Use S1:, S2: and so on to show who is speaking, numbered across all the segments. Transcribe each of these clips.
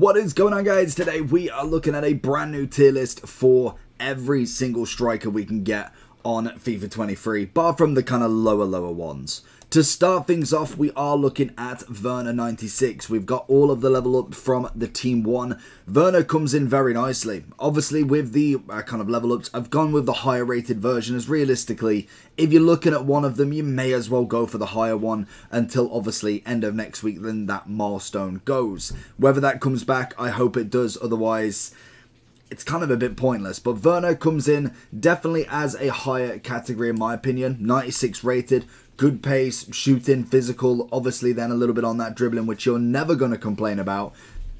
S1: What is going on, guys? Today we are looking at a brand new tier list for every single striker we can get on FIFA 23, bar from the kind of lower ones. To start things off, we are looking at Werner 96. We've got all of the level up from the Team 1. Werner comes in very nicely. Obviously, with the kind of level ups, I've gone with the higher rated version, as realistically, if you're looking at one of them, you may as well go for the higher one until obviously end of next week, then that milestone goes. Whether that comes back, I hope it does, otherwise it's kind of a bit pointless. But Werner comes in definitely as a higher category in my opinion. 96 rated, good pace, shooting, physical, obviously then a little bit on that dribbling, which you're never going to complain about.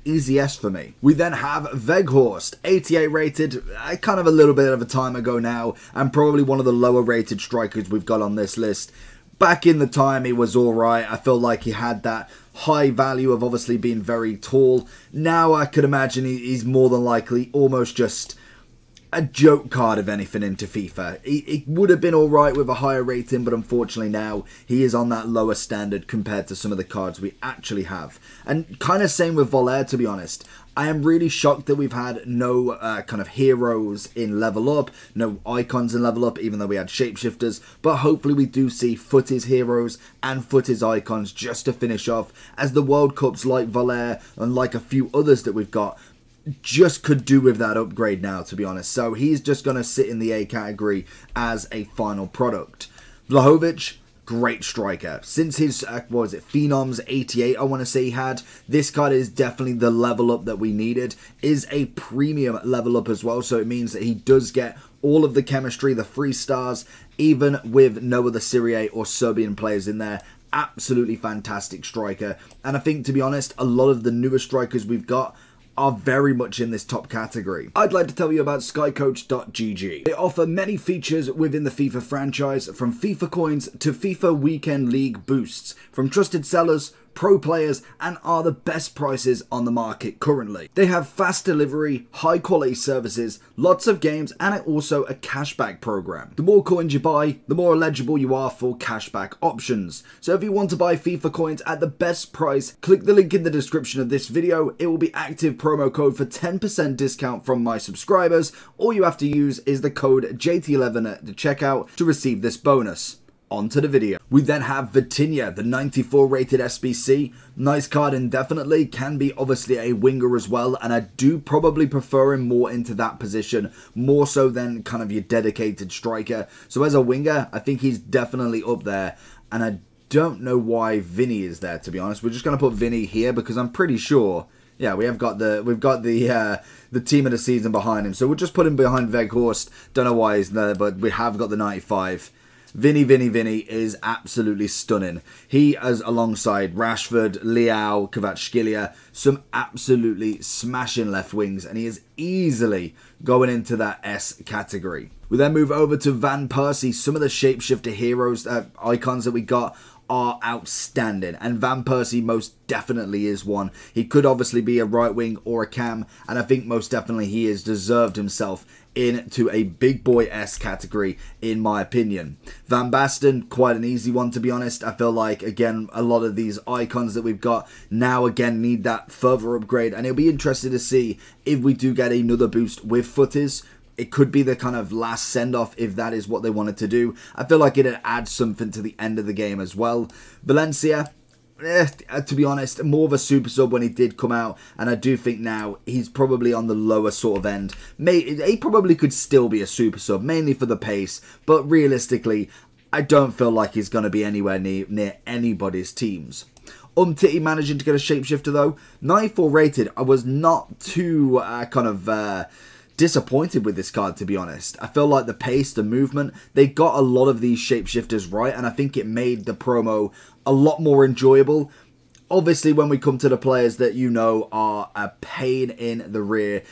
S1: Easy S for me. We then have Weghorst, 88 rated, kind of a little bit of a time ago now, and probably one of the lower rated strikers we've got on this list. Back in the time, he was alright. I feel like he had that high value of obviously being very tall. Now I could imagine he's more than likely almost just a joke card, if anything, into FIFA. It would have been alright with a higher rating, but unfortunately now he is on that lower standard compared to some of the cards we actually have. And kind of same with Voler, to be honest. I am really shocked that we've had no kind of heroes in level up, no icons in level up, even though we had shapeshifters. But hopefully we do see Footies heroes and Footies icons just to finish off, as the World Cups like Voler and like a few others that we've got just could do with that upgrade now, to be honest. So he's just going to sit in the A category as a final product. Vlahovic, great striker. Since his, what was it, Phenoms 88, I want to say he had. This card is definitely the level up that we needed. Is a premium level up as well, so it means that he does get all of the chemistry, the 3 stars, even with no other Serie A or Serbian players in there. Absolutely fantastic striker. And I think, to be honest, a lot of the newer strikers we've got are very much in this top category. I'd like to tell you about skycoach.gg. They offer many features within the FIFA franchise, from FIFA coins to FIFA Weekend League boosts, from trusted sellers, pro players, and are the best prices on the market currently. They have fast delivery, high quality services, lots of games, and also a cashback program. The more coins you buy, the more eligible you are for cashback options. So if you want to buy FIFA coins at the best price, click the link in the description of this video. It will be active promo code for 10% discount from my subscribers. All you have to use is the code JT11 at the checkout to receive this bonus. On to the video. We then have Vitinha, the 94 rated SBC. Nice card indefinitely, can be obviously a winger as well, and I do probably prefer him more into that position, more so than kind of your dedicated striker. So as a winger, I think he's definitely up there, and I don't know why Vinny is there, to be honest. We're just going to put Vinny here because I'm pretty sure, yeah, we've got the team of the season behind him. So we'll just put him behind Weghorst. Don't know why he's there, but we have got the 95. Vinny is absolutely stunning. He is alongside Rashford, Leao, Kvaratskhelia, some absolutely smashing left wings, and he is easily going into that S category. We then move over to Van Persie. Some of the shapeshifter heroes, icons that we got are outstanding, and Van Persie most definitely is one. He could obviously be a right wing or a cam, and I think most definitely he has deserved himself into a big boy S category in my opinion. Van Basten, quite an easy one to be honest. I feel like, again, a lot of these icons that we've got now again need that further upgrade, and it'll be interesting to see if we do get another boost with Footies. It could be the kind of last send-off if that is what they wanted to do. I feel like it'd add something to the end of the game as well. Valencia, to be honest, more of a super sub when he did come out, and I do think now he's probably on the lower sort of end. He probably could still be a super sub, mainly for the pace, but realistically, I don't feel like he's going to be anywhere near anybody's teams. Umtiti managing to get a shapeshifter though, 94 rated. I was not too disappointed with this card, to be honest. I feel like the pace, the movement, they got a lot of these shapeshifters right, and I think it made the promo a lot more enjoyable. Obviously, when we come to the players that you know are a pain in the rear,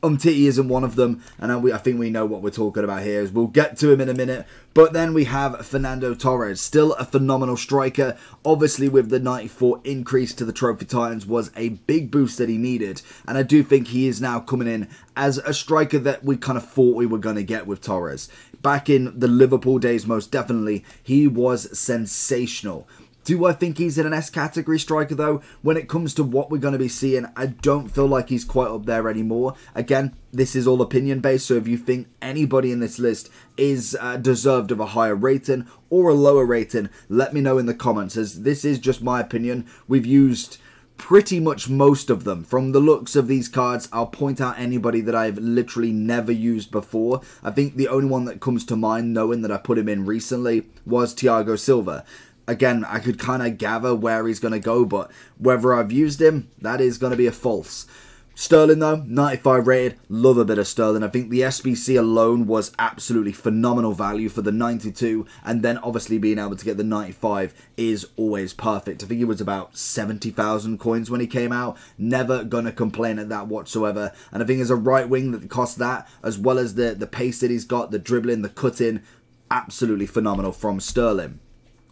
S1: Umtiti isn't one of them, and I think we know what we're talking about here. We'll get to him in a minute. But then we have Fernando Torres, still a phenomenal striker. Obviously, with the 94 increase to the Trophy Titans was a big boost that he needed, and I do think he is now coming in as a striker that we kind of thought we were going to get with Torres. Back in the Liverpool days, most definitely, he was sensational. Do I think he's in an S category striker though? When it comes to what we're going to be seeing, I don't feel like he's quite up there anymore. Again, this is all opinion based, so if you think anybody in this list is deserved of a higher rating or a lower rating, let me know in the comments, as this is just my opinion. We've used pretty much most of them. From the looks of these cards, I'll point out anybody that I've literally never used before. I think the only one that comes to mind, knowing that I put him in recently, was Thiago Silva. Again, I could kind of gather where he's going to go, but whether I've used him, that is going to be a false. Sterling though, 95 rated, love a bit of Sterling. I think the SBC alone was absolutely phenomenal value for the 92, and then obviously being able to get the 95 is always perfect. I think it was about 70,000 coins when he came out. Never gonna complain at that whatsoever. And I think as a right wing that costs that, as well as the pace that he's got, the dribbling, the cutting, absolutely phenomenal from Sterling.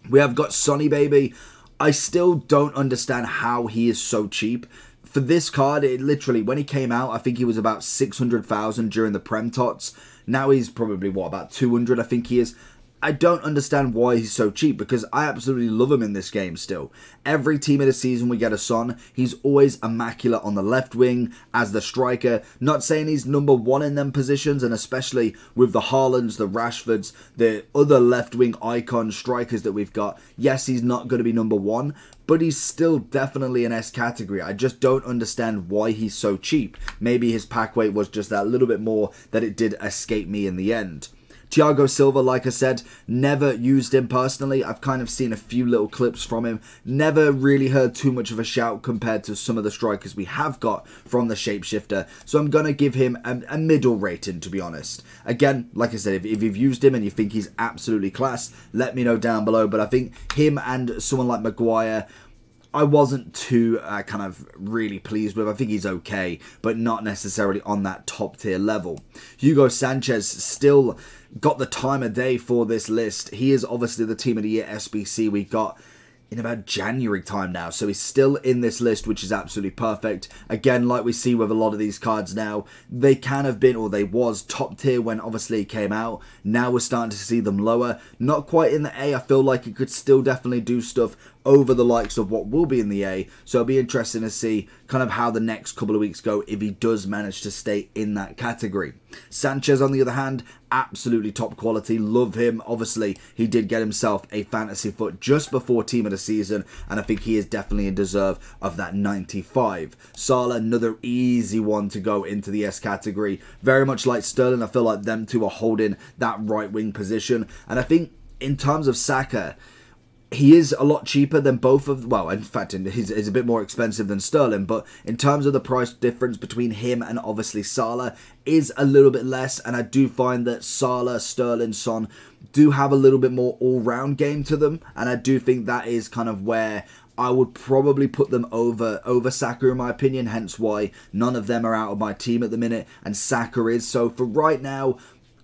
S1: We have got Sonny Baby. I still don't understand how he is so cheap. For this card, it literally, when he came out, I think he was about 600,000 during the Prem Tots. Now he's probably, what, about 200, I think he is. I don't understand why he's so cheap, because I absolutely love him in this game still. Every team of the season we get a Son, he's always immaculate on the left wing as the striker. Not saying he's number one in them positions, and especially with the Haalands, the Rashfords, the other left wing icon strikers that we've got. Yes, he's not going to be number one, but he's still definitely an S category. I just don't understand why he's so cheap. Maybe his pack weight was just that little bit more that it did escape me in the end. Thiago Silva, like I said, never used him personally. I've kind of seen a few little clips from him. Never really heard too much of a shout compared to some of the strikers we have got from the Shapeshifter. So I'm going to give him a middle rating, to be honest. Again, like I said, if you've used him and you think he's absolutely class, let me know down below. But I think him and someone like Maguire, I wasn't too kind of really pleased with. I think he's okay, but not necessarily on that top tier level. Hugo Sanchez still got the time of day for this list. He is obviously the Team of the Year SBC we got in about January time now, so he's still in this list, which is absolutely perfect. Again, like we see with a lot of these cards now, they can have been, or they was top tier when obviously it came out. Now we're starting to see them lower. Not quite in the A. I feel like it could still definitely do stuff over the likes of what will be in the A, so it'll be interesting to see kind of how the next couple of weeks go if he does manage to stay in that category. Sanchez, on the other hand, absolutely top quality. Love him. Obviously, he did get himself a fantasy foot just before team of the season, and I think he is definitely in deserve of that 95. Salah, another easy one to go into the S category. Very much like Sterling, I feel like them two are holding that right wing position, and I think in terms of Saka, he is a lot cheaper than both of, well, in fact, he's a bit more expensive than Sterling, but in terms of the price difference between him and obviously Salah is a little bit less, and I do find that Salah, Sterling, Son do have a little bit more all-round game to them, and I do think that is kind of where I would probably put them over Saka in my opinion, hence why none of them are out of my team at the minute, and Saka is. So for right now,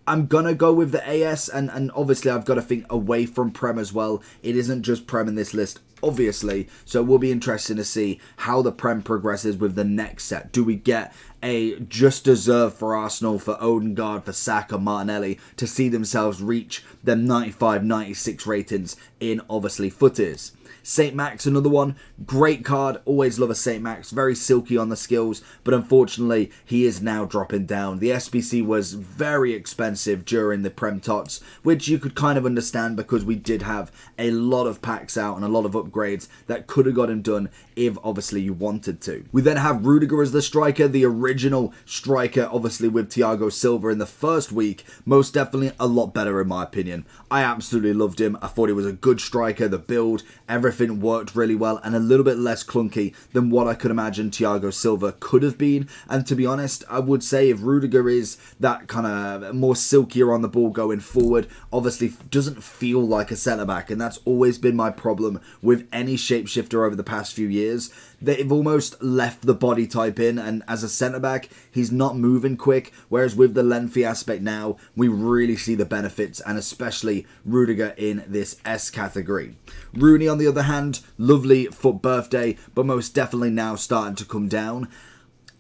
S1: I'm going to go with the AS, and obviously I've got to think away from Prem as well. It isn't just Prem in this list, obviously, so it will be interesting to see how the Prem progresses with the next set. Do we get a just deserved for Arsenal, for Odegaard, for Saka, Martinelli to see themselves reach them 95, 96 ratings in obviously footies? St. Max, another one. Great card. Always love a St. Max. Very silky on the skills, but unfortunately, he is now dropping down. The SBC was very expensive during the Prem Tots, which you could kind of understand because we did have a lot of packs out and a lot of upgrades that could have got him done if obviously you wanted to. We then have Rudiger as the striker, the original striker, obviously with Thiago Silva in the first week. Most definitely a lot better in my opinion. I absolutely loved him. I thought he was a good striker. The build, everything worked really well, and a little bit less clunky than what I could imagine Thiago Silva could have been. And to be honest, I would say if Rudiger is that kind of more silkier on the ball going forward, obviously doesn't feel like a centre-back, and that's always been my problem with any shapeshifter over the past few years. They've almost left the body type in, and as a centre-back, he's not moving quick, whereas with the lengthy aspect now, we really see the benefits, and especially Rudiger in this S category. Rooney, on the other hand, lovely foot birthday, but most definitely now starting to come down.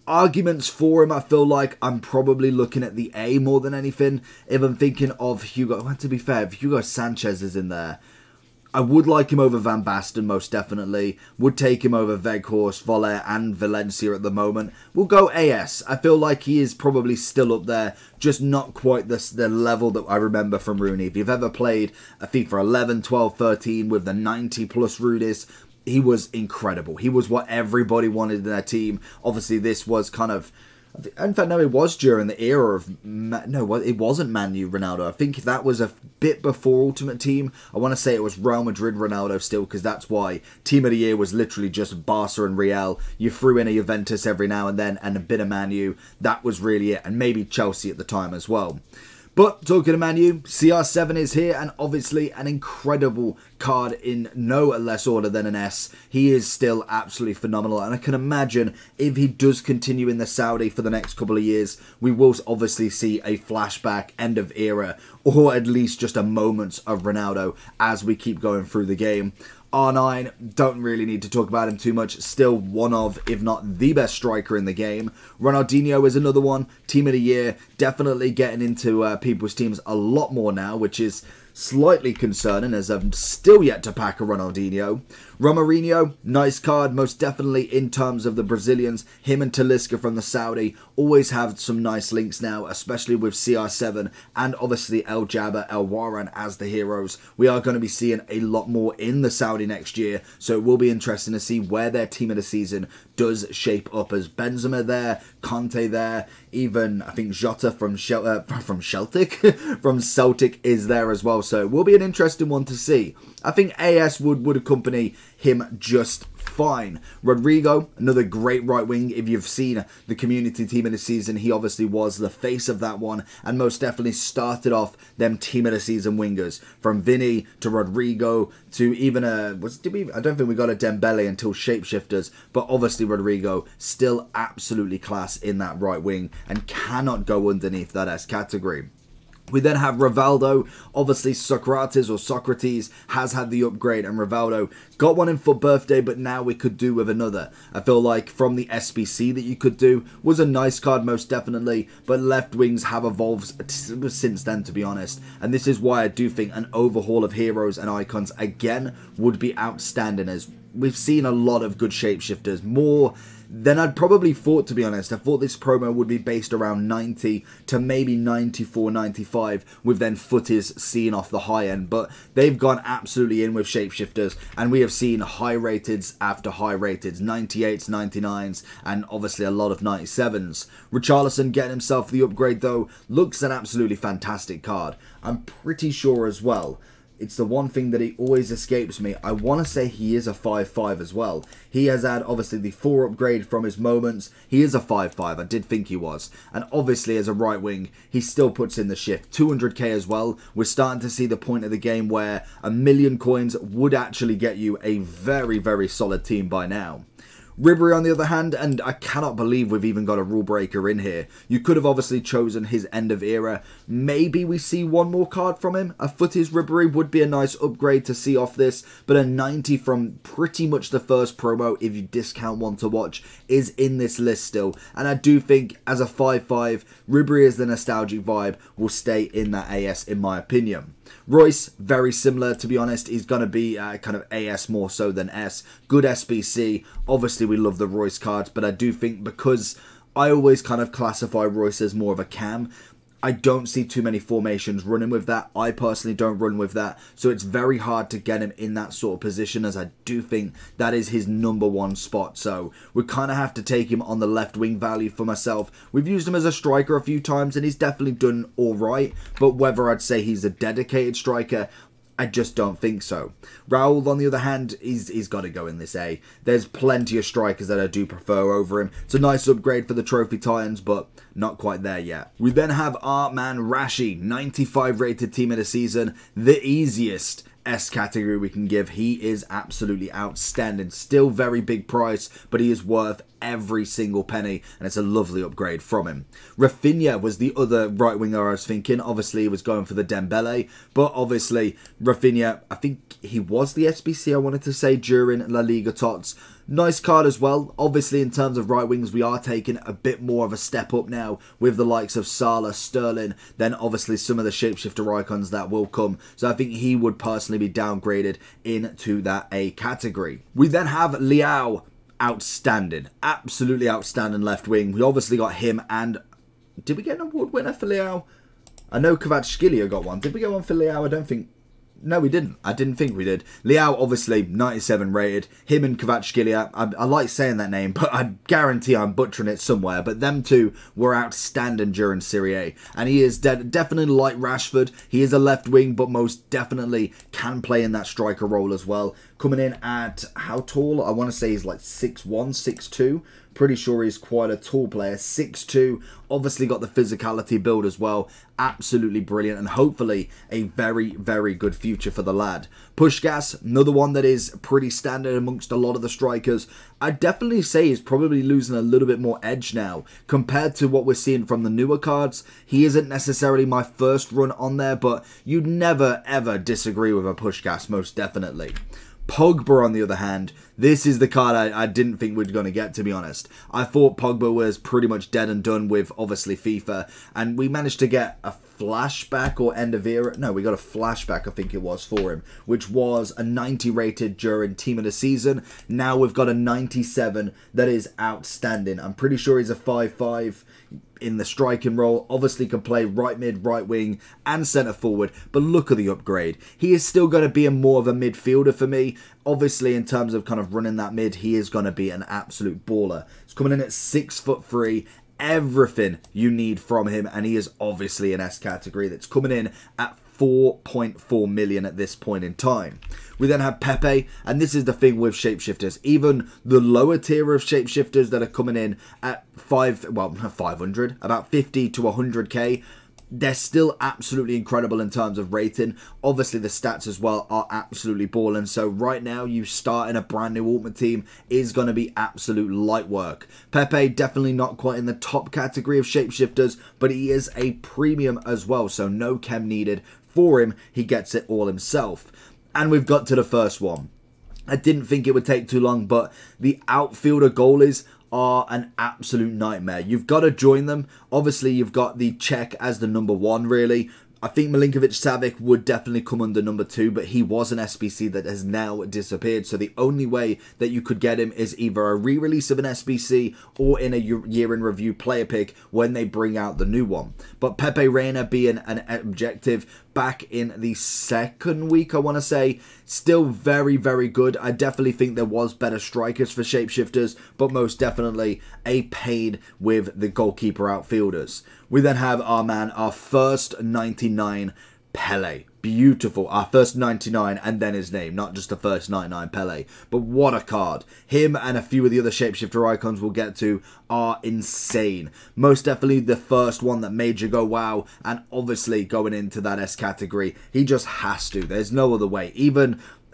S1: Arguments for him, I feel like I'm probably looking at the A more than anything. If I'm thinking of Hugo, well, to be fair, if Hugo Sanchez is in there, I would like him over Van Basten, most definitely. Would take him over Weghorst, Voller and Valencia at the moment. We'll go AS. I feel like he is probably still up there, just not quite the level that I remember from Rooney. If you've ever played a FIFA 11, 12, 13 with the 90 plus Rooney's, he was incredible. He was what everybody wanted in their team. Obviously, this was kind of... In fact, no, it was during the era of... No, it wasn't Man U Ronaldo. I think that was a bit before Ultimate Team. I want to say it was Real Madrid Ronaldo still, because that's why Team of the Year was literally just Barca and Real. You threw in a Juventus every now and then, and a bit of Man U. That was really it, and maybe Chelsea at the time as well. But talking to Man U, CR7 is here, and obviously an incredible card in no less order than an S. He is still absolutely phenomenal, and I can imagine if he does continue in the Saudi for the next couple of years, we will obviously see a flashback, end of era, or at least just a moment of Ronaldo as we keep going through the game. R9, don't really need to talk about him too much. Still one of, if not the best striker in the game. Ronaldinho is another one. Team of the Year. Definitely getting into people's teams a lot more now, which is slightly concerning as I'm still yet to pack a Ronaldinho. Romarinho, nice card, most definitely in terms of the Brazilians. Him and Talisca from the Saudi always have some nice links now, especially with CR7 and obviously El Jabba, El Waran as the heroes. We are going to be seeing a lot more in the Saudi next year, so it will be interesting to see where their team of the season does shape up, as Benzema there, Conte there, even I think Jota from Celtic is there as well, so it will be an interesting one to see. I think AS would accompany him just fine. Rodrigo, another great right wing. If you've seen the community team of the season, he obviously was the face of that one, and most definitely started off them team of the season wingers, from Vinny to Rodrigo to even I don't think we got a Dembele until Shapeshifters, but obviously Rodrigo still absolutely class in that right wing and cannot go underneath that S category. We then have Rivaldo. Obviously Socrates has had the upgrade, and Rivaldo got one in for birthday, but now we could do with another. I feel like from the SBC that you could do was a nice card, most definitely, but left wings have evolved since then, to be honest, and this is why I do think an overhaul of heroes and icons again would be outstanding, as we've seen a lot of good shapeshifters, more than I'd probably thought, to be honest. I thought this promo would be based around 90 to maybe 94, 95, with then footies seen off the high end, but they've gone absolutely in with shapeshifters, and we have seen high rateds after high rateds, 98s, 99s, and obviously a lot of 97s. Richarlison getting himself the upgrade though, looks an absolutely fantastic card. I'm pretty sure as well, it's the one thing that he always escapes me, I want to say he is a 5-5 as well. He has had obviously the 4 upgrade from his moments. He is a 5-5, I did think he was. And obviously as a right wing, he still puts in the shift. 200k as well. We're starting to see the point of the game where 1,000,000 coins would actually get you a very, very solid team by now. Ribery on the other hand, and I cannot believe we've even got a rule breaker in here. You could have obviously chosen his end of era. Maybe we see one more card from him. A footies Ribery would be a nice upgrade to see off this, but a 90 from pretty much the first promo, if you discount one to watch, is in this list still. And I do think as a 5-5, Ribery as the nostalgic vibe will stay in that AS in my opinion. Royce, very similar, to be honest. He's going to be kind of AS more so than S. Good SBC. Obviously, we love the Royce cards, but I do think because I always kind of classify Royce as more of a cam, I don't see too many formations running with that. I personally don't run with that, so it's very hard to get him in that sort of position, as I do think that is his #1 spot. So we kind of have to take him on the left wing value for myself. We've used him as a striker a few times, and he's definitely done all right, but whether I'd say he's a dedicated striker, I just don't think so. Raul, on the other hand, he's got to go in this A. There's plenty of strikers that I do prefer over him. It's a nice upgrade for the Trophy Titans, but not quite there yet. We then have our man Rashi, 95 rated team of the season, the easiest S category we can give. He is absolutely outstanding. Still very big price, but he is worth every single penny, and it's a lovely upgrade from him. Rafinha was the other right winger I was thinking. Obviously, he was going for the Dembele, but obviously, Rafinha, I think he was the SBC, I wanted to say, during La Liga Tots. Nice card as well. Obviously, in terms of right wings, we are taking a bit more of a step up now with the likes of Salah, Sterling, then obviously some of the shapeshifter icons that will come. So I think he would personally be downgraded into that A category. We then have Leao, outstanding, absolutely outstanding left wing. We obviously got him, and did we get an award winner for Leao? I know Kvaratskhelia got one. Did we get one for Leao? I don't think. No, we didn't. I didn't think we did. Leao, obviously, 97 rated. Him and Kvaratskhelia, I like saying that name, but I guarantee I'm butchering it somewhere. But them two were outstanding during Serie A. And he is definitely like Rashford. He is a left wing, but most definitely can play in that striker role as well. Coming in at, how tall? I want to say he's like 6'1", 6'2". Pretty sure he's quite a tall player. 6'2", obviously got the physicality build as well. Absolutely brilliant, and hopefully a very, very good future for the lad. Puskás, another one that is pretty standard amongst a lot of the strikers. I'd definitely say he's probably losing a little bit more edge now compared to what we're seeing from the newer cards. He isn't necessarily my first run on there, but you'd never, ever disagree with a Puskás, most definitely. Pogba, on the other hand, this is the card I didn't think we'd going to get, to be honest. I thought Pogba was pretty much dead and done with, obviously, FIFA. And we managed to get a flashback or end of era. No, we got a flashback, I think it was, for him, which was a 90 rated during Team of the Season. Now we've got a 97 that is outstanding. I'm pretty sure he's a 5'5". In the striking role, obviously can play right mid, right wing, and centre forward, but look at the upgrade. He is still going to be more of a midfielder for me. Obviously, in terms of kind of running that mid, he is going to be an absolute baller. He's coming in at 6'3", everything you need from him, and he is obviously an S category that's coming in at 4.4 million at this point in time. We then have Pepe, and this is the thing with shapeshifters. Even the lower tier of shapeshifters that are coming in at 500, about 50 to 100k, they're still absolutely incredible in terms of rating. Obviously, the stats as well are absolutely balling. So right now, you starting a brand new Ultimate team is going to be absolute light work. Pepe, definitely not quite in the top category of shapeshifters, but he is a premium as well. So no chem needed for him. He gets it all himself. And we've got to the first one. I didn't think it would take too long, but the outfielder goalies are an absolute nightmare. You've got to join them. Obviously, you've got the Czech as the number one, really. I think Milinkovic-Savic would definitely come under number 2, but he was an SBC that has now disappeared. So the only way that you could get him is either a re-release of an SBC or in a year-in-review player pick when they bring out the new one. But Pepe Reina being an objective back in the second week, I want to say, still very, very good. I definitely think there was better strikers for shapeshifters, but most definitely a pain with the goalkeeper outfielders. We then have our man, our first 99 Pele. Beautiful. Our first 99 and then his name, not just the first 99 Pele. But what a card. Him and a few of the other shapeshifter icons we'll get to are insane. Most definitely the first one that made you go wow, and obviously going into that S category, he just has to. There's no other way.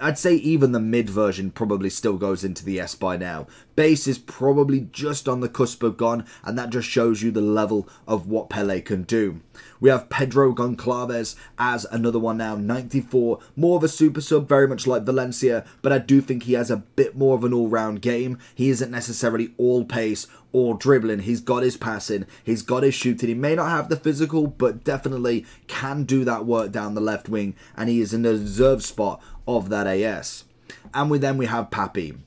S1: I'd say even the mid version probably still goes into the S by now. Base is probably just on the cusp of gone, and that just shows you the level of what Pele can do. We have Pedro Goncalves as another one now, 94. More of a super sub, very much like Valencia, but I do think he has a bit more of an all-round game. He isn't necessarily all pace or dribbling. He's got his passing, he's got his shooting. He may not have the physical, but definitely can do that work down the left wing, and he is in the deserved spot of that AS. And then we have Papi.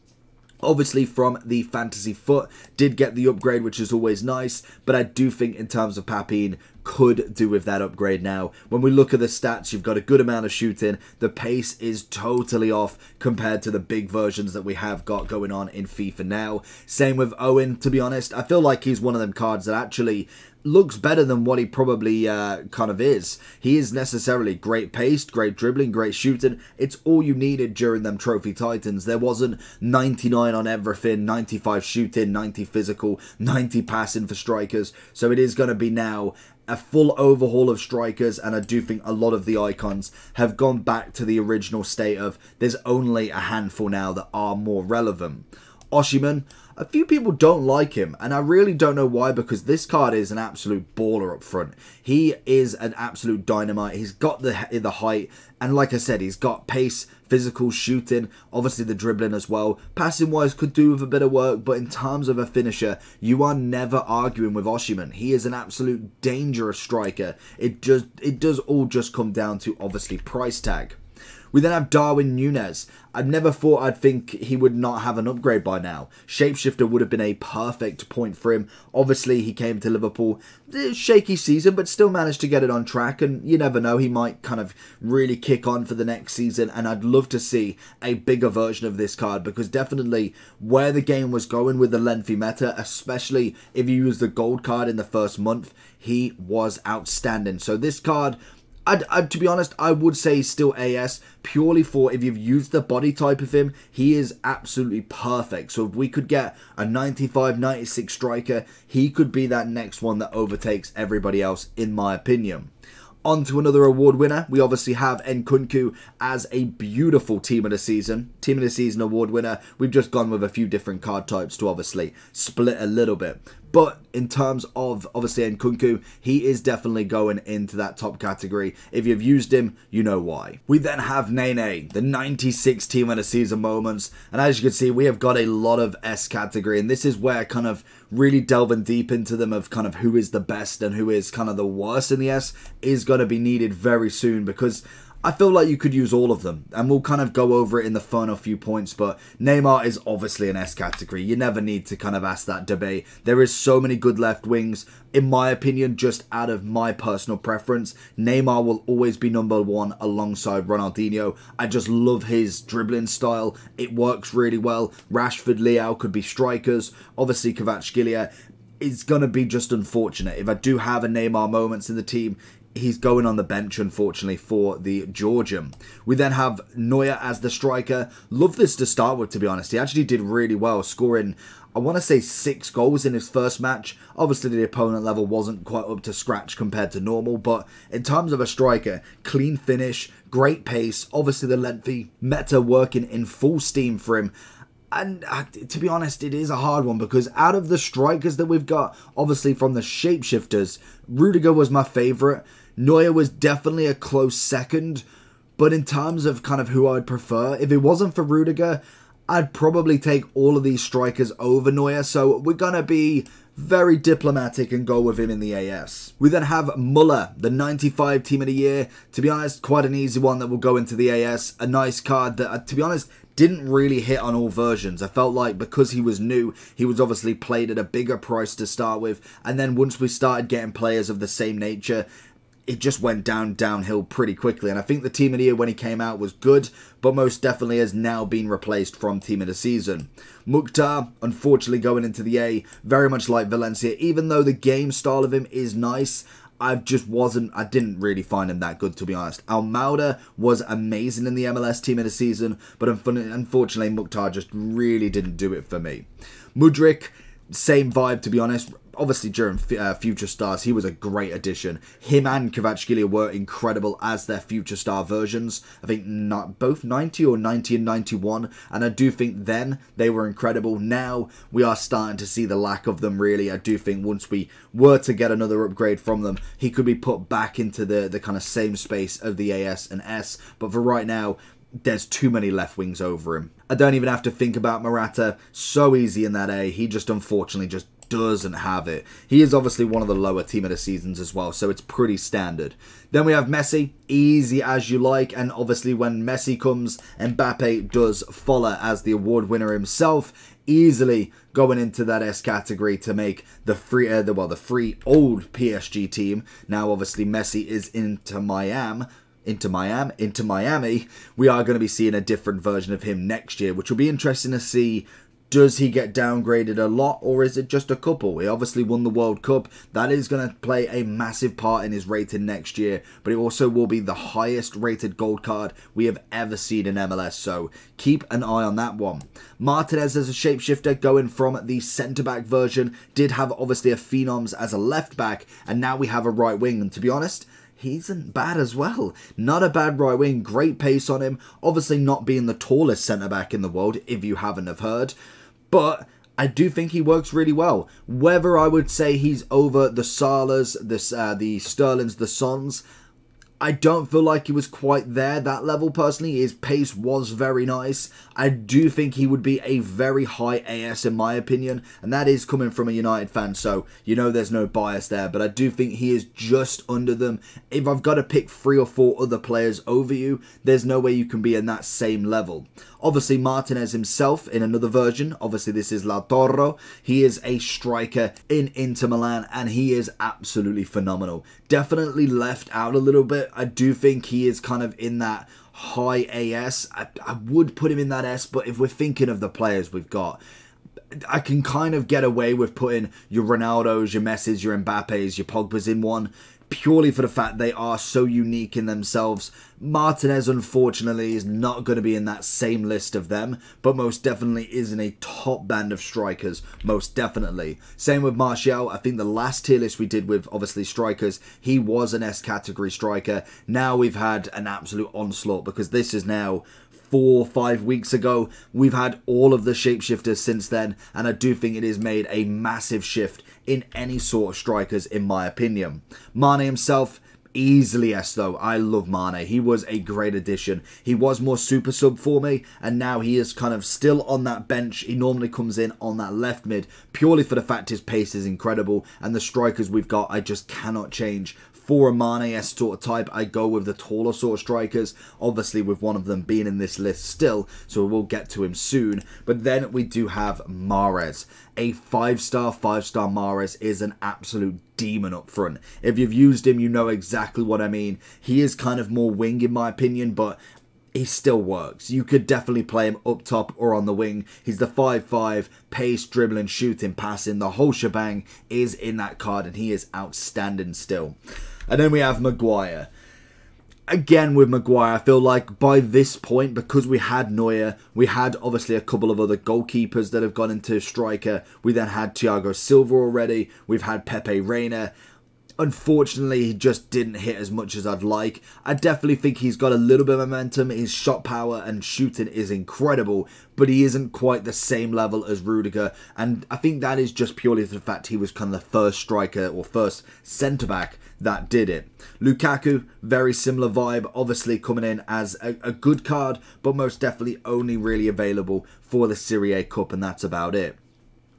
S1: Obviously from the Fantasy Foot, did get the upgrade, which is always nice, but I do think in terms of Papine, could do with that upgrade now. When we look at the stats, you've got a good amount of shooting. The pace is totally off compared to the big versions that we have got going on in FIFA now. Same with Owen, to be honest. I feel like he's one of them cards that actually looks better than what he probably kind of is. He is necessarily great paced, great dribbling, great shooting. It's all you needed during them Trophy Titans. There wasn't 99 on everything, 95 shooting, 90 physical, 90 passing for strikers. So it is going to be now a full overhaul of strikers, and I do think a lot of the icons have gone back to the original state of there's only a handful now that are more relevant. Osimhen, a few people don't like him, and I really don't know why, because this card is an absolute baller up front. He is an absolute dynamite. He's got the height, and like I said, he's got pace, physical, shooting, obviously the dribbling as well. Passing wise could do with a bit of work, but in terms of a finisher, you are never arguing with Osimhen. He is an absolute dangerous striker. It does all just come down to obviously price tag. We then have Darwin Núñez. I've never thought I'd think he would not have an upgrade by now. Shapeshifter would have been a perfect point for him. Obviously, he came to Liverpool. Shaky season, but still managed to get it on track. And you never know, he might kind of really kick on for the next season. And I'd love to see a bigger version of this card, because definitely where the game was going with the lengthy meta, especially if you use the gold card in the first month, he was outstanding. So this card, to be honest, I would say still AS, purely for if you've used the body type of him, he is absolutely perfect. So if we could get a 95, 96 striker, he could be that next one that overtakes everybody else, in my opinion. On to another award winner. We obviously have Nkunku as a beautiful Team of the Season. Team of the Season award winner. We've just gone with a few different card types to obviously split a little bit. But in terms of obviously Nkunku, he is definitely going into that top category. If you've used him, you know why. We then have Nene, the 96 Team of the Season moments. And as you can see, we have got a lot of S category. And this is where kind of really delving deep into them of kind of who is the best and who is kind of the worst in the S is going to be needed very soon, because I feel like you could use all of them, and we'll kind of go over it in the final few points, but Neymar is obviously an S category. You never need to kind of ask that debate. There is so many good left wings. In my opinion, just out of my personal preference, Neymar will always be number one alongside Ronaldinho. I just love his dribbling style. It works really well. Rashford, Leao could be strikers. Obviously, Kvaratskhelia is going to be just unfortunate. If I do have a Neymar moments in the team, he's going on the bench, unfortunately, for the Georgian. We then have Neuer as the striker. Love this to start with, to be honest. He actually did really well, scoring, I want to say, 6 goals in his first match. Obviously, the opponent level wasn't quite up to scratch compared to normal, but in terms of a striker, clean finish, great pace, obviously the lengthy meta working in full steam for him. And to be honest, it is a hard one, because out of the strikers that we've got, obviously from the shapeshifters, Rudiger was my favourite. Neuer was definitely a close second, but in terms of kind of who I'd prefer, if it wasn't for Rudiger, I'd probably take all of these strikers over Neuer, so we're going to be very diplomatic and go with him in the AS. We then have Muller, the 95 Team of the Year. To be honest, quite an easy one that will go into the AS. A nice card that, to be honest, didn't really hit on all versions. I felt like because he was new, he was obviously played at a bigger price to start with, and then once we started getting players of the same nature, it just went downhill pretty quickly. And I think the Team of the Year when he came out was good, but most definitely has now been replaced from Team of the Season. Mukhtar, unfortunately going into the A, very much like Valencia. Even though the game style of him is nice, I didn't really find him that good, to be honest. Almada was amazing in the MLS Team of the Season, but unfortunately Mukhtar just really didn't do it for me. Mudryk, same vibe, to be honest. Obviously, during Future Stars, he was a great addition. Him and Kvaratskhelia were incredible as their Future Star versions. I think both 90 or 90 and 91. And I do think then they were incredible. Now we are starting to see the lack of them, really. I do think once we were to get another upgrade from them, he could be put back into the kind of same space of the AS and S. But for right now, there's too many left wings over him. I don't even have to think about Morata. So easy in that A. He just unfortunately just doesn't have it. He is obviously one of the lower Team of the Seasons as well, so it's pretty standard. Then we have Messi, easy as you like, and obviously when Messi comes, Mbappe does follow as the award winner himself, easily going into that S category to make the free old PSG team. Now obviously Messi is into Miami, we are going to be seeing a different version of him next year, which will be interesting to see. Does he get downgraded a lot, or is it just a couple? He obviously won the World Cup. That is going to play a massive part in his rating next year, but it also will be the highest rated gold card we have ever seen in MLS, so keep an eye on that one. Martinez as a shapeshifter, going from the centre-back version, did have obviously a Phenoms as a left-back, and now we have a right wing, and to be honest, he isn't bad as well. Not a bad right wing, great pace on him. Obviously not being the tallest centre-back in the world, if you haven't have heard. But I do think he works really well. Whether I would say he's over the Salas, the Sterlings, the Sons, I don't feel like he was quite there, that level personally. His pace was very nice. I do think he would be a very high AS in my opinion, and that is coming from a United fan, so you know there's no bias there, but I do think he is just under them. If I've got to pick 3 or 4 other players over you, there's no way you can be in that same level. Obviously, Martinez himself in another version, obviously this is Lautaro, he is a striker in Inter Milan, and he is absolutely phenomenal. Definitely left out a little bit. I do think he is kind of in that high AS. I would put him in that S, but if we're thinking of the players we've got, I can kind of get away with putting your Ronaldos, your Messis, your Mbappes, your Pogbas in one, purely for the fact they are so unique in themselves. Martinez, unfortunately, is not going to be in that same list of them, but most definitely is in a top band of strikers, most definitely. Same with Martial. I think the last tier list we did with, obviously, strikers, he was an S category striker. Now we've had an absolute onslaught, because this is now 4 or 5 weeks ago. We've had all of the shapeshifters since then, and I do think it has made a massive shift in any sort of strikers, in my opinion. Mane himself, easily S though. I love Mane. He was a great addition. He was more super sub for me, and now he is kind of still on that bench. He normally comes in on that left mid, purely for the fact his pace is incredible, and the strikers we've got I just cannot change. For a Mane-esque sort of type, I go with the taller sort of strikers, obviously with one of them being in this list still, so we'll get to him soon. But then we do have Mahrez. A 5-star Mahrez is an absolute demon up front. If you've used him, you know exactly what I mean. He is kind of more wing in my opinion, but he still works. You could definitely play him up top or on the wing. He's the 5'5", pace, dribbling, shooting, passing. The whole shebang is in that card, and he is outstanding still. And then we have Maguire. Again, with Maguire, I feel like by this point, because we had Neuer, we had obviously a couple of other goalkeepers that have gone into striker. We then had Thiago Silva already. We've had Pepe Reina. Unfortunately, he just didn't hit as much as I'd like. I definitely think he's got a little bit of momentum. His shot power and shooting is incredible, but he isn't quite the same level as Rudiger. And I think that is just purely for the fact he was kind of the first striker or first centre-back that did it. Lukaku, very similar vibe, obviously coming in as a good card, but most definitely only really available for the Serie A Cup, and that's about it.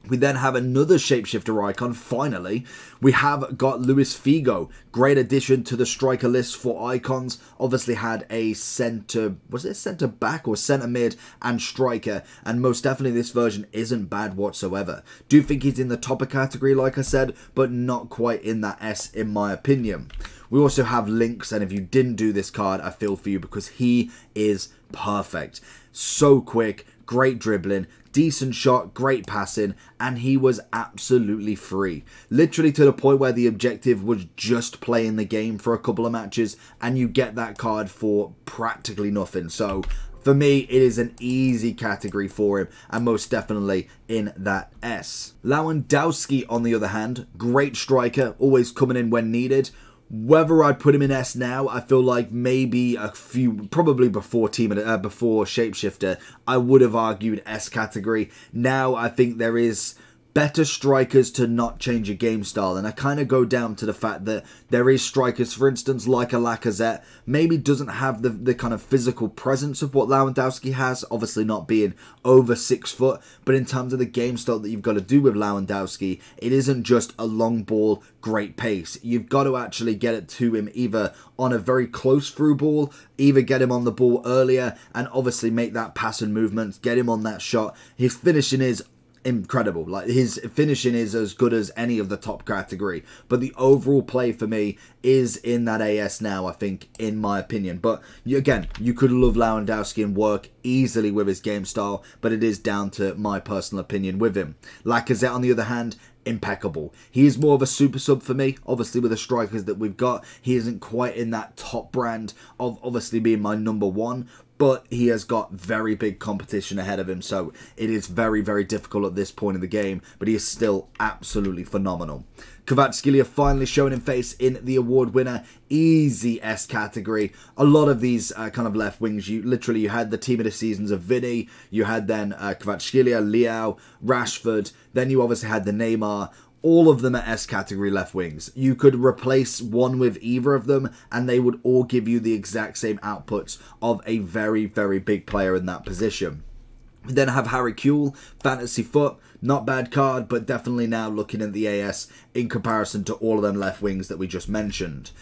S1: We then have another shapeshifter icon, finally. We have got Luis Figo. Great addition to the striker list for icons. Obviously had a centre, was it centre back or centre mid and striker. And most definitely this version isn't bad whatsoever. Do think he's in the topper category, like I said, but not quite in that S in my opinion. We also have Links, and if you didn't do this card, I feel for you, because he is perfect. So quick, great dribbling, decent shot, great passing, and he was absolutely free. Literally to the point where the objective was just playing the game for a couple of matches, and you get that card for practically nothing. So for me, it is an easy category for him, and most definitely in that S. Lewandowski, on the other hand, great striker, always coming in when needed. Whether I'd put him in S now, I feel like maybe a few, probably before before Shapeshifter, I would have argued S category. Now I think there is better strikers to not change your game style, and I kind of go down to the fact that there is strikers, for instance, like a Lacazette, maybe doesn't have the kind of physical presence of what Lewandowski has, obviously not being over 6 foot, but in terms of the game style that you've got to do with Lewandowski, it isn't just a long ball, great pace. You've got to actually get it to him either on a very close through ball, either get him on the ball earlier, and obviously make that pass and movement, get him on that shot. His finishing is incredible. Like, his finishing is as good as any of the top category, but the overall play for me is in that AS now, I think, in my opinion. But again, you could love Lewandowski and work easily with his game style, but it is down to my personal opinion with him. Lacazette, on the other hand, impeccable. He is more of a super sub for me. Obviously, with the strikers that we've got, he isn't quite in that top brand of obviously being my number one, but he has got very big competition ahead of him, so it is very, very difficult at this point in the game, but he is still absolutely phenomenal. Kvaratskhelia finally showing him face in the award winner, easy S category. A lot of these kind of left wings, you had the team of the seasons of Vinny, you had then Kvaratskhelia, Leao, Rashford, then you obviously had the Neymar. All of them are S category left wings. You could replace one with either of them and they would all give you the exact same outputs of a very, very big player in that position. We then have Harry Kewell, Fantasy Foot. Not bad card, but definitely now looking at the AS in comparison to all of them left wings that we just mentioned.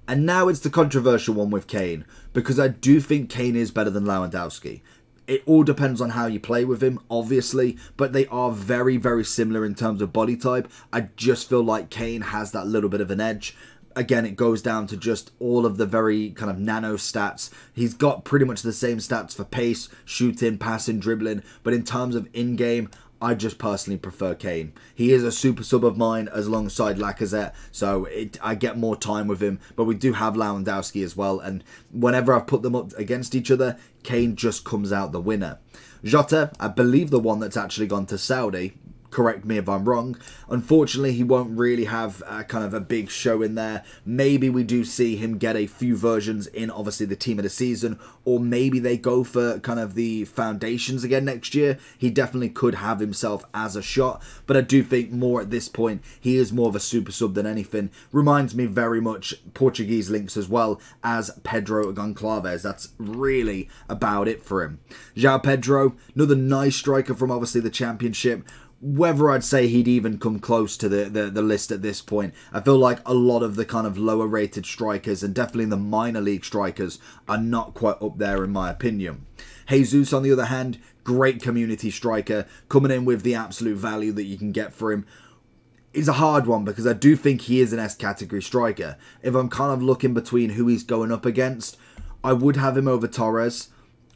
S1: And now it's the controversial one with Kane, because I do think Kane is better than Lewandowski. It all depends on how you play with him, obviously, but they are very, very similar in terms of body type. I just feel like Kane has that little bit of an edge. Again, it goes down to just all of the very kind of nano stats. He's got pretty much the same stats for pace, shooting, passing, dribbling, but in terms of in-game, I just personally prefer Kane. He is a super sub of mine as alongside Lacazette, so I get more time with him. But we do have Lewandowski as well, and whenever I've put them up against each other, Kane just comes out the winner. Jota, I believe the one that's actually gone to Saudi. Correct me if I'm wrong. Unfortunately, he won't really have kind of a big show in there. Maybe we do see him get a few versions in, obviously, the team of the season, or maybe they go for kind of the foundations again next year. He definitely could have himself as a shot, but I do think more at this point, he is more of a super sub than anything. Reminds me very much Portuguese links as well as Pedro Goncalves. That's really about it for him. João Pedro, another nice striker from obviously the Championship. Whether I'd say he'd even come close to the list at this point, I feel like a lot of the kind of lower rated strikers and definitely the minor league strikers are not quite up there in my opinion. Jesus, on the other hand, great community striker, coming in with the absolute value that you can get for him. Is a hard one because I do think he is an S category striker. If I'm kind of looking between who he's going up against, I would have him over Torres.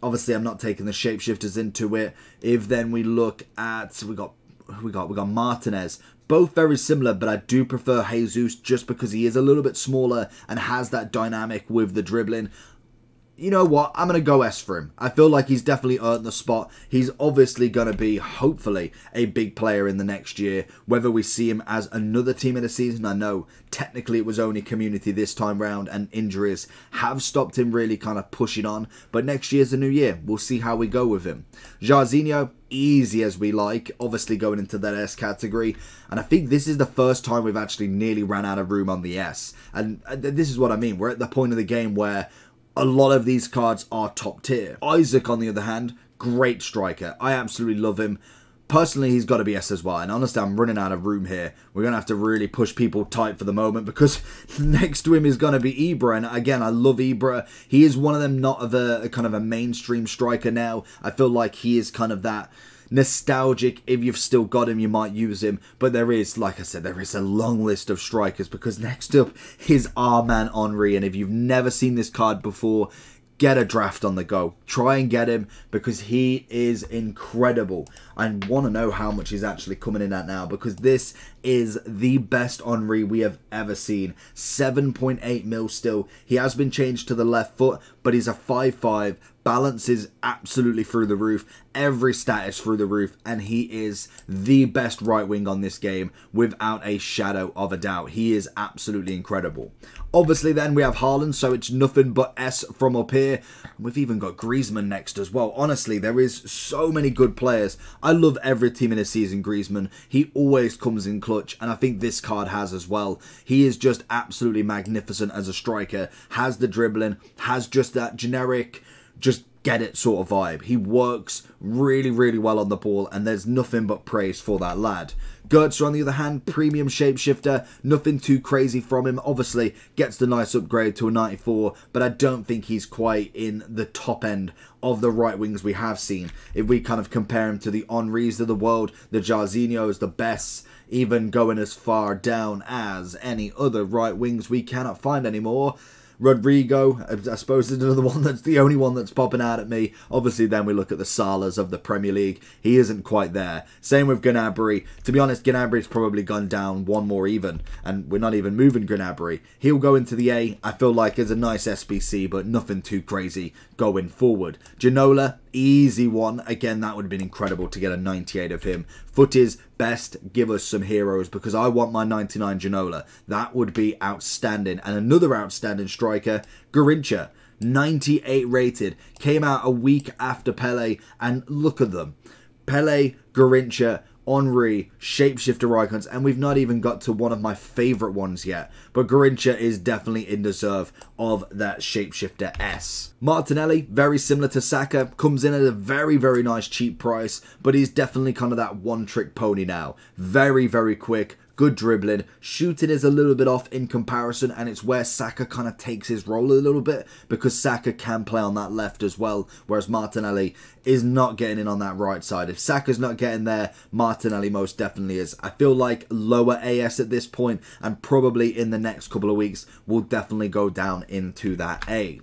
S1: Obviously, I'm not taking the shapeshifters into it. If then we look at, we got Martinez. Both very similar, but I do prefer Jesus just because he is a little bit smaller and has that dynamic with the dribbling. You know what? I'm going to go S for him. I feel like he's definitely earned the spot. He's obviously going to be, hopefully, a big player in the next year. Whether we see him as another team in the season, I know technically it was only community this time round and injuries have stopped him really kind of pushing on. But next year's a new year. We'll see how we go with him. Jairzinho, easy as we like, obviously going into that S category, and I think this is the first time we've actually nearly ran out of room on the S, and this is what I mean. We're at the point of the game where a lot of these cards are top tier. Isaac, on the other hand, great striker. I absolutely love him. Personally, he's got to be S as well. And honestly, I'm running out of room here. We're going to have to really push people tight for the moment because next to him is going to be Ibra. And again, I love Ibra. He is one of them, not of a kind of a mainstream striker now. I feel like he is kind of that nostalgic. If you've still got him, you might use him. But there is, like I said, there is a long list of strikers because next up is our man Henry. And if you've never seen this card before, get a draft on the go. Try and get him because he is incredible. I want to know how much he's actually coming in at now because this is the best Henry we have ever seen. 7.8 mil still. He has been changed to the left foot, but he's a 5'5". Balance is absolutely through the roof. Every stat is through the roof. And he is the best right wing on this game without a shadow of a doubt. He is absolutely incredible. Obviously then we have Haaland, so it's nothing but S from up here. We've even got Griezmann next as well. Honestly, there is so many good players. I love every team in the season, Griezmann. He always comes in clutch, and I think this card has as well. He is just absolutely magnificent as a striker. Has the dribbling, has just that generic, just get it sort of vibe. He works really, really well on the ball, and there's nothing but praise for that lad. Götze, on the other hand, premium shapeshifter, nothing too crazy from him. Obviously, gets the nice upgrade to a 94, but I don't think he's quite in the top end of the right wings we have seen. If we kind of compare him to the Henrys of the world, the Jairzinhos, the Bests, even going as far down as any other right wings we cannot find anymore. Rodrigo, I suppose, is another one that's the only one that's popping out at me. Obviously, then we look at the Salas of the Premier League. He isn't quite there. Same with Gnabry. To be honest, Gnabry's probably gone down one more even, and we're not even moving Gnabry. He'll go into the A. I feel like it's a nice SBC, but nothing too crazy going forward. Ginola, easy one. Again, that would have been incredible to get a 98 of him. Footies, best give us some heroes, because I want my 99 Ginola. That would be outstanding. And another outstanding striker, Garrincha, 98 rated. Came out a week after Pele, and look at them. Pele, Garrincha, Henry, shapeshifter icons, and we've not even got to one of my favourite ones yet. But Garrincha is definitely in deserve of that shapeshifter S. Martinelli, very similar to Saka, comes in at a very, very nice cheap price, but he's definitely kind of that one-trick pony now. Very, very quick. Good dribbling. Shooting is a little bit off in comparison, and it's where Saka kind of takes his role a little bit, because Saka can play on that left as well, whereas Martinelli is not getting in on that right side. If Saka's not getting there, Martinelli most definitely is. I feel like lower AS at this point, and probably in the next couple of weeks, will definitely go down into that A.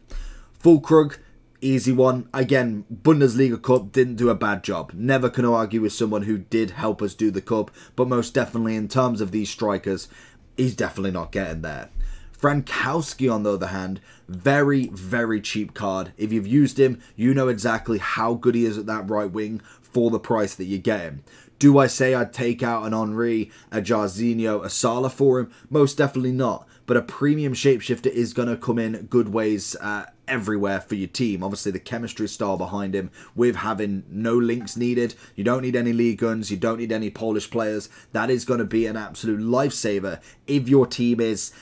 S1: Fulkrug, easy one. Again, Bundesliga Cup didn't do a bad job. Never can argue with someone who did help us do the Cup, but most definitely in terms of these strikers, he's definitely not getting there. Frankowski, on the other hand, very, very cheap card. If you've used him, you know exactly how good he is at that right wing for the price that you get him. Do I say I'd take out an Henry, a Jarzinho, a Salah for him? Most definitely not. But a premium shapeshifter is going to come in good ways everywhere for your team. Obviously, the chemistry style behind him with having no links needed. You don't need any league guns. You don't need any Polish players. That is going to be an absolute lifesaver if your team is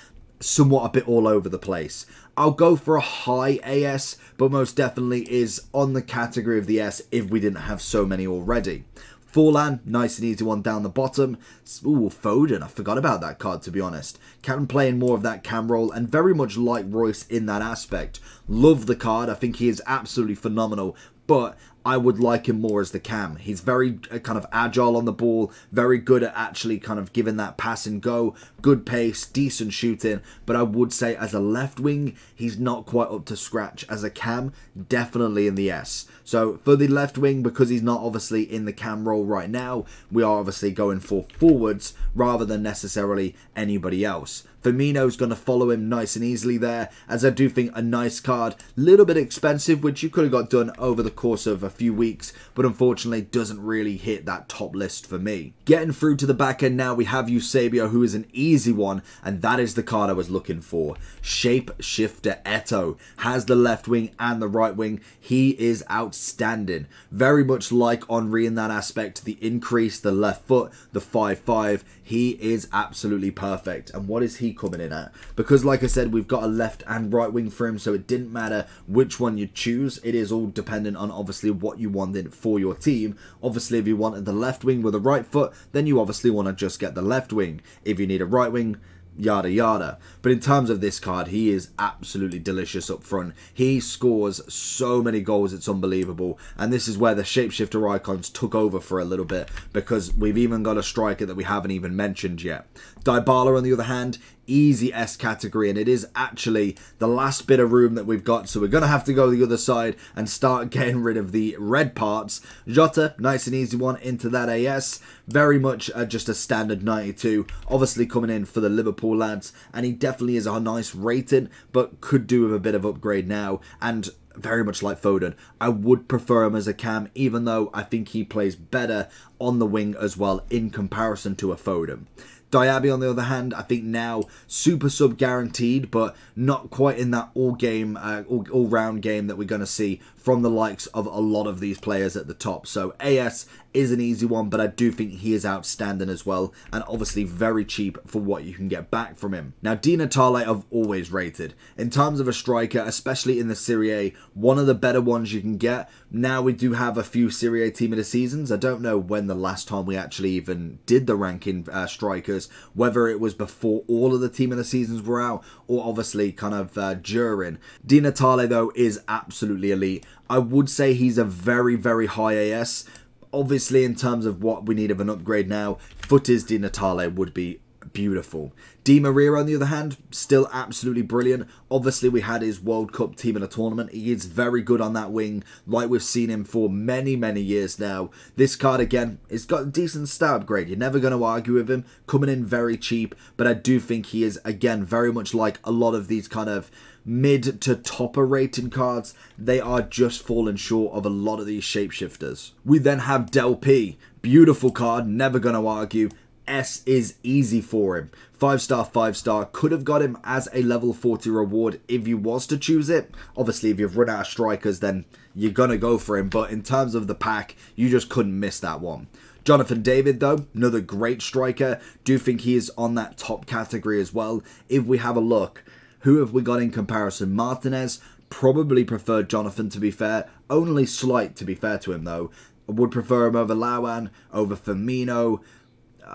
S1: somewhat a bit all over the place. I'll go for a high AS, but most definitely is on the category of the S if we didn't have so many already. Forlan, nice and easy one down the bottom. Ooh, Foden, I forgot about that card, to be honest. Can play in more of that cam role, and very much like Royce in that aspect. Love the card, I think he is absolutely phenomenal, but I would like him more as the cam. He's very kind of agile on the ball, very good at actually kind of giving that pass and go, good pace, decent shooting, but I would say as a left wing, he's not quite up to scratch. As a cam, definitely in the S. So for the left wing, because he's not obviously in the cam role right now, we are obviously going for forwards rather than necessarily anybody else. Firmino's going to follow him nice and easily there, as I do think a nice card, little bit expensive, which you could have got done over the course of a few weeks, but unfortunately doesn't really hit that top list for me. Getting through to the back end now, we have Eusebio, who is an easy one, and that is the card I was looking for. Shapeshifter Eto'o has the left wing and the right wing. He is outstanding. Very much like Henry in that aspect, the increase, the left foot, the 5'5", he is absolutely perfect. And what is he coming in at? Because like I said, we've got a left and right wing for him, so it didn't matter which one you choose. It is all dependent on obviously what you wanted for your team. Obviously, if you wanted the left wing with a right foot, then you obviously want to just get the left wing. If you need a right wing, yada yada. But in terms of this card, he is absolutely delicious up front. He scores so many goals, it's unbelievable. And this is where the shapeshifter icons took over for a little bit, because we've even got a striker that we haven't even mentioned yet. Dybala, on the other hand, easy S category, and it is actually the last bit of room that we've got, so we're going to have to go the other side and start getting rid of the red parts. Jota, nice and easy one into that AS, very much just a standard 92, obviously coming in for the Liverpool lads, and he definitely is a nice rating, but could do with a bit of upgrade now, and very much like Foden, I would prefer him as a cam, even though I think he plays better on the wing as well in comparison to a Foden. Diaby, on the other hand, I think now super sub guaranteed, but not quite in that all-round game that we're going to see from the likes of a lot of these players at the top. So AS is an easy one, but I do think he is outstanding as well, and obviously very cheap for what you can get back from him. Now, Di Natale I've always rated. In terms of a striker, especially in the Serie A, one of the better ones you can get. Now we do have a few Serie A Team of the Seasons. I don't know when the last time we actually even did the ranking strikers, whether it was before all of the Team of the Seasons were out, or obviously kind of during. Di Natale, though, is absolutely elite. I would say he's a very, very high AS. Obviously, in terms of what we need of an upgrade now, Footies Di Natale would be beautiful. Di Maria, on the other hand, still absolutely brilliant. Obviously, we had his World Cup team in a tournament. He is very good on that wing, like we've seen him for many, many years now. This card, again, it's got a decent stat upgrade. You're never going to argue with him. Coming in very cheap, but I do think he is, again, very much like a lot of these kind of mid to topper rating cards. They are just falling short of a lot of these shapeshifters. We then have Del P. Beautiful card, never going to argue. S is easy for him. 5-star, 5-star. Could have got him as a level 40 reward if you was to choose it. Obviously, if you've run out of strikers, then you're going to go for him. But in terms of the pack, you just couldn't miss that one. Jonathan David, though, another great striker. Do think he is on that top category as well. If we have a look, who have we got in comparison? Martinez, probably preferred Jonathan, to be fair. Only slight, to be fair to him, though. I would prefer him over Lauan, over Firmino,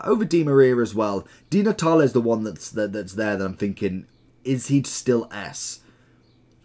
S1: over Di Maria as well. Di Natale is the one that's there that I'm thinking, is he still S?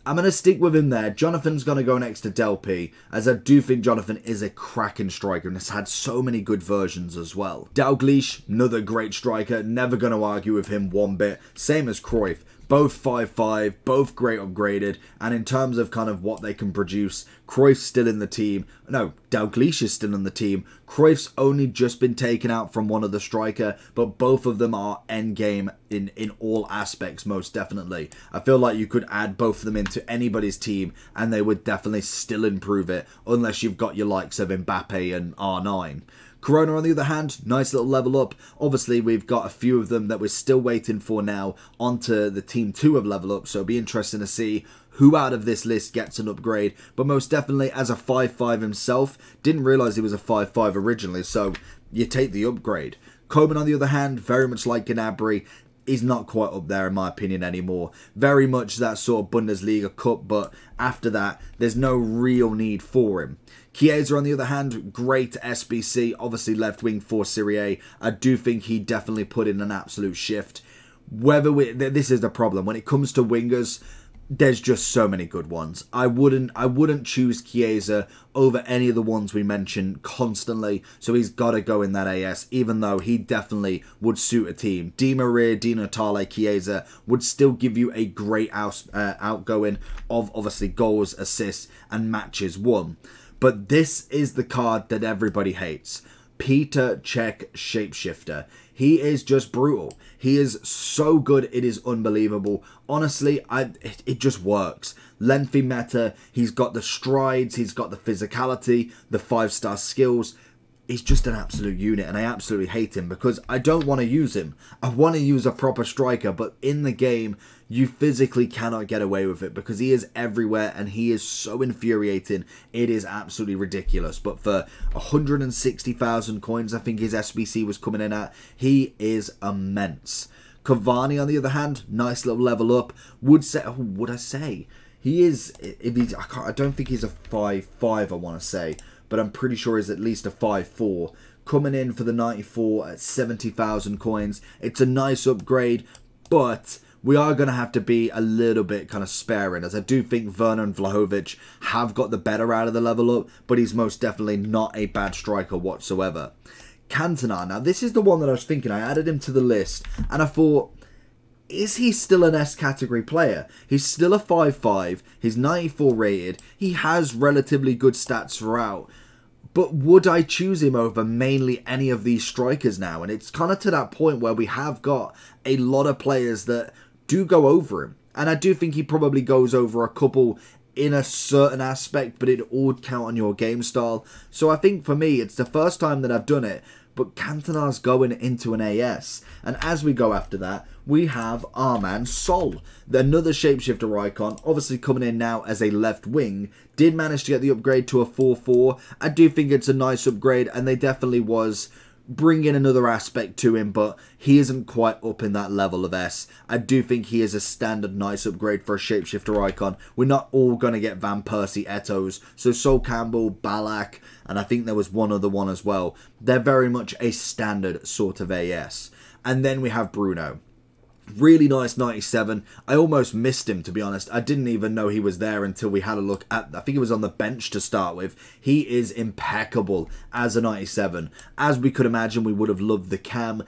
S1: I'm going to stick with him there. Jonathan's going to go next to Del P, as I do think Jonathan is a cracking striker and has had so many good versions as well. Dalglish, another great striker. Never going to argue with him one bit. Same as Cruyff. Both 5-5, both great upgraded, and in terms of kind of what they can produce, Cruyff's still in the team. No, Dalglish is still in the team. Cruyff's only just been taken out from one other striker, but both of them are endgame in all aspects, most definitely. I feel like you could add both of them into anybody's team, and they would definitely still improve it, unless you've got your likes of Mbappe and R9. Corona, on the other hand, nice little level up. Obviously, we've got a few of them that we're still waiting for now onto the Team 2 of level up, so it'll be interesting to see who out of this list gets an upgrade. But most definitely, as a 5-5 himself, didn't realise he was a 5-5 originally, so you take the upgrade. Coman, on the other hand, very much like Gnabry, is not quite up there in my opinion anymore. Very much that sort of Bundesliga cup, but after that, there's no real need for him. Chiesa, on the other hand, great SBC, obviously left wing for Serie A. I do think he definitely put in an absolute shift. This is the problem. When it comes to wingers, there's just so many good ones. I wouldn't choose Chiesa over any of the ones we mentioned constantly, so he's got to go in that AS, even though he definitely would suit a team. Di Maria, Di Natale, Chiesa would still give you a great outgoing of obviously goals, assists, and matches won. But this is the card that everybody hates. Peter Cech Shapeshifter. He is just brutal. He is so good, it is unbelievable. Honestly, it just works. Lengthy meta, he's got the strides, he's got the physicality, the 5-star skills. He's just an absolute unit, and I absolutely hate him because I don't want to use him. I want to use a proper striker, but in the game, you physically cannot get away with it because he is everywhere and he is so infuriating. It is absolutely ridiculous. But for 160,000 coins, I think his SBC was coming in at, he is immense. Cavani, on the other hand, nice little level up. Would I say? He is, I don't think he's a 5-5, I want to say. But I'm pretty sure he's at least a 5-4. Coming in for the 94 at 70,000 coins. It's a nice upgrade, but we are going to have to be a little bit kind of sparing, as I do think Werner and Vlahovic have got the better out of the level up, but he's most definitely not a bad striker whatsoever. Cantona, now this is the one that I was thinking. I added him to the list, and I thought, is he still an S category player? He's still a 5-5, he's 94 rated, he has relatively good stats throughout, but would I choose him over mainly any of these strikers now? And it's kind of to that point where we have got a lot of players that do go over him, and I do think he probably goes over a couple in a certain aspect, but it all would count on your game style. So I think for me, it's the first time that I've done it, but Cantona's going into an AS. And as we go after that, we have our man Sol, another shapeshifter icon, obviously coming in now as a left wing. Did manage to get the upgrade to a 4-4. I do think it's a nice upgrade, and they definitely was bringing another aspect to him, but he isn't quite up in that level of S. I do think he is a standard nice upgrade for a shapeshifter icon. We're not all going to get Van Persie Etos, so Sol Campbell, Ballack, and I think there was one other one as well. They're very much a standard sort of AS. And then we have Bruno. Really nice 97. I almost missed him, to be honest. I didn't even know he was there until we had a look at, I think he was on the bench to start with. He is impeccable as a 97. As we could imagine, we would have loved the cam.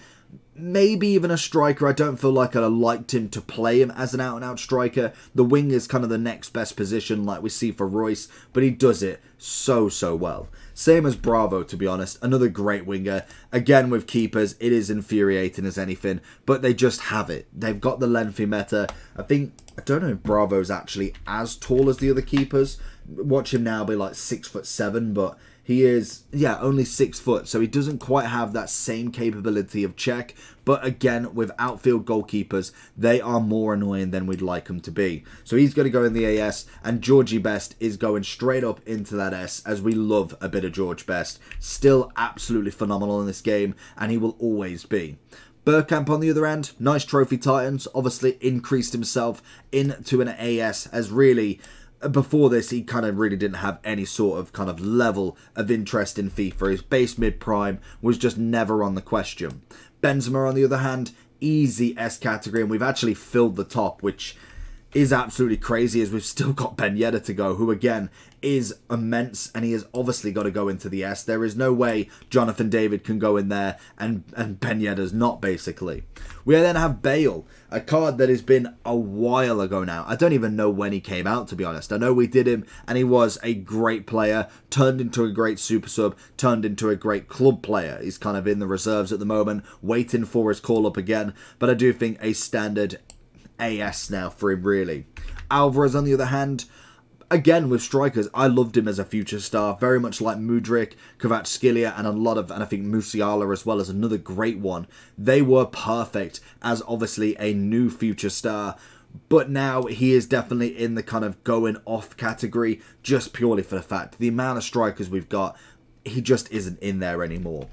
S1: maybe even a striker. I don't feel like I liked him to play him as an out-and-out striker. The wing is kind of the next best position like we see for Royce, but he does it so well. Same as Bravo, to be honest. Another great winger. Again, with keepers, it is infuriating as anything, but they just have it. They've got the lengthy meta. I don't know if Bravo's actually as tall as the other keepers. Watch him now be like 6'7", but he is, yeah, only 6 foot, so he doesn't quite have that same capability of check. But again, with outfield goalkeepers, they are more annoying than we'd like them to be. So he's going to go in the AS, and Georgie Best is going straight up into that S, as we love a bit of George Best. Still absolutely phenomenal in this game, and he will always be. Bergkamp on the other end, nice trophy titans, obviously increased himself into an AS, as really, before this, he kind of really didn't have any sort of kind of level of interest in FIFA. His base mid-prime was just never on the question. Benzema, on the other hand, easy S category, and we've actually filled the top, which is absolutely crazy, as we've still got Ben Yedder to go, who again is immense, and he has obviously got to go into the S. There is no way Jonathan David can go in there and Ben Yedder's not, basically. We then have Bale, a card that has been a while ago now. I don't even know when he came out, to be honest. I know we did him, and he was a great player, turned into a great super sub, turned into a great club player. He's kind of in the reserves at the moment, waiting for his call up again, but I do think a standard AS now for him, really. Alvarez, on the other hand, again with strikers, I loved him as a future star, very much like Mudryk, Kvaratskhelia, and I think Musiala as well as another great one. They were perfect as obviously a new future star, but now he is definitely in the kind of going off category, just purely for the fact the amount of strikers we've got, he just isn't in there anymore.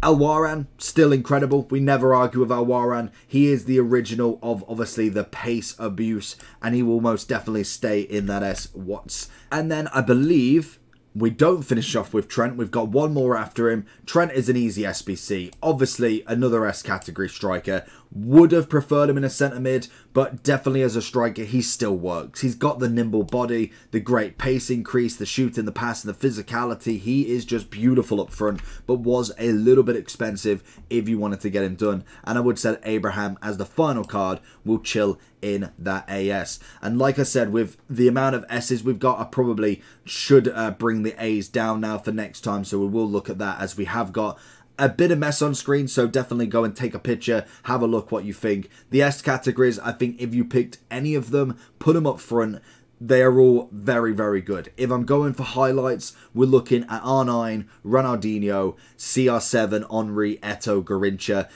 S1: Alwaran, still incredible. We never argue with Alwaran. He is the original of, obviously, the pace abuse, and he will most definitely stay in that S. And then I believe we don't finish off with Trent. We've got one more after him. Trent is an easy SBC. Obviously, another S category striker. Would have preferred him in a centre mid, but definitely as a striker, he still works. He's got the nimble body, the great pace increase, the shooting, the pass, and the physicality. He is just beautiful up front, but was a little bit expensive if you wanted to get him done. And I would say Abraham, as the final card, will chill in that AS. And like I said, with the amount of S's we've got, I probably should bring the A's down now for next time, so we will look at that, as we have got a bit of mess on screen, so definitely go and take a picture, have a look what you think. The S categories, I think if you picked any of them, put them up front, they are all very good. If I'm going for highlights, we're looking at R9, Ronaldinho, CR7, Henry, Eto'o, Garrincha.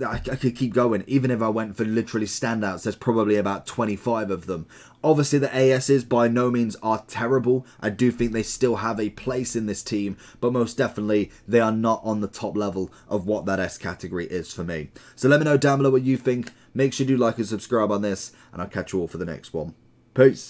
S1: I could keep going. Even if I went for literally standouts, there's probably about 25 of them. Obviously, the ASs by no means are terrible. I do think they still have a place in this team, but most definitely, they are not on the top level of what that S category is for me. So let me know down below what you think. Make sure you like and subscribe on this, and I'll catch you all for the next one. Peace.